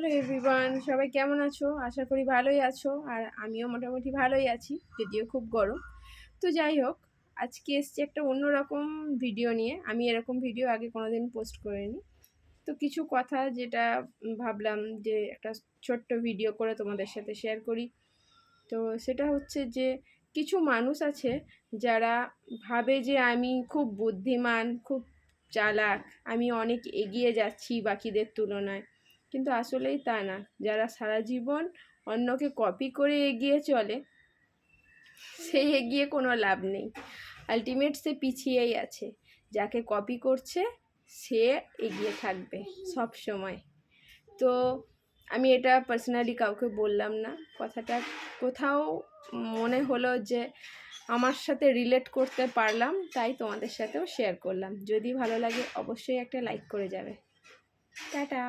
Hello everyone, সবাই কেমন আছো? আশা করি ভালোই আছো। আর আমিও মোটামুটি ভালোই আছি, যদিও খুব গরম। তো যাই হোক, আজকে এসছি একটা অন্যরকম ভিডিও নিয়ে। আমি এরকম ভিডিও আগে কোনোদিন পোস্ট করিনি। তো কিছু কথা যেটা ভাবলাম যে একটা ছোট্ট ভিডিও করে তোমাদের সাথে শেয়ার করি। তো সেটা হচ্ছে যে কিছু মানুষ আছে যারা ভাবে যে আমি খুব বুদ্ধিমান, খুব চালাক, আমি অনেক এগিয়ে যাচ্ছি বাকিদের তুলনায়। কিন্তু আসলেই তা না। যারা সারা জীবন অন্যকে কপি করে এগিয়ে চলে, সে এগিয়ে কোনো লাভ নেই। আলটিমেট সে পিছিয়েই আছে। যাকে কপি করছে সে এগিয়ে থাকবে সব সময়। তো আমি এটা পার্সোনালি কাউকে বললাম না, কথাটা কোথাও মনে হলো যে আমার সাথে রিলেট করতে পারলাম, তাই তোমাদের সাথেও শেয়ার করলাম। যদি ভালো লাগে অবশ্যই একটা লাইক করে যাবে। টাটা।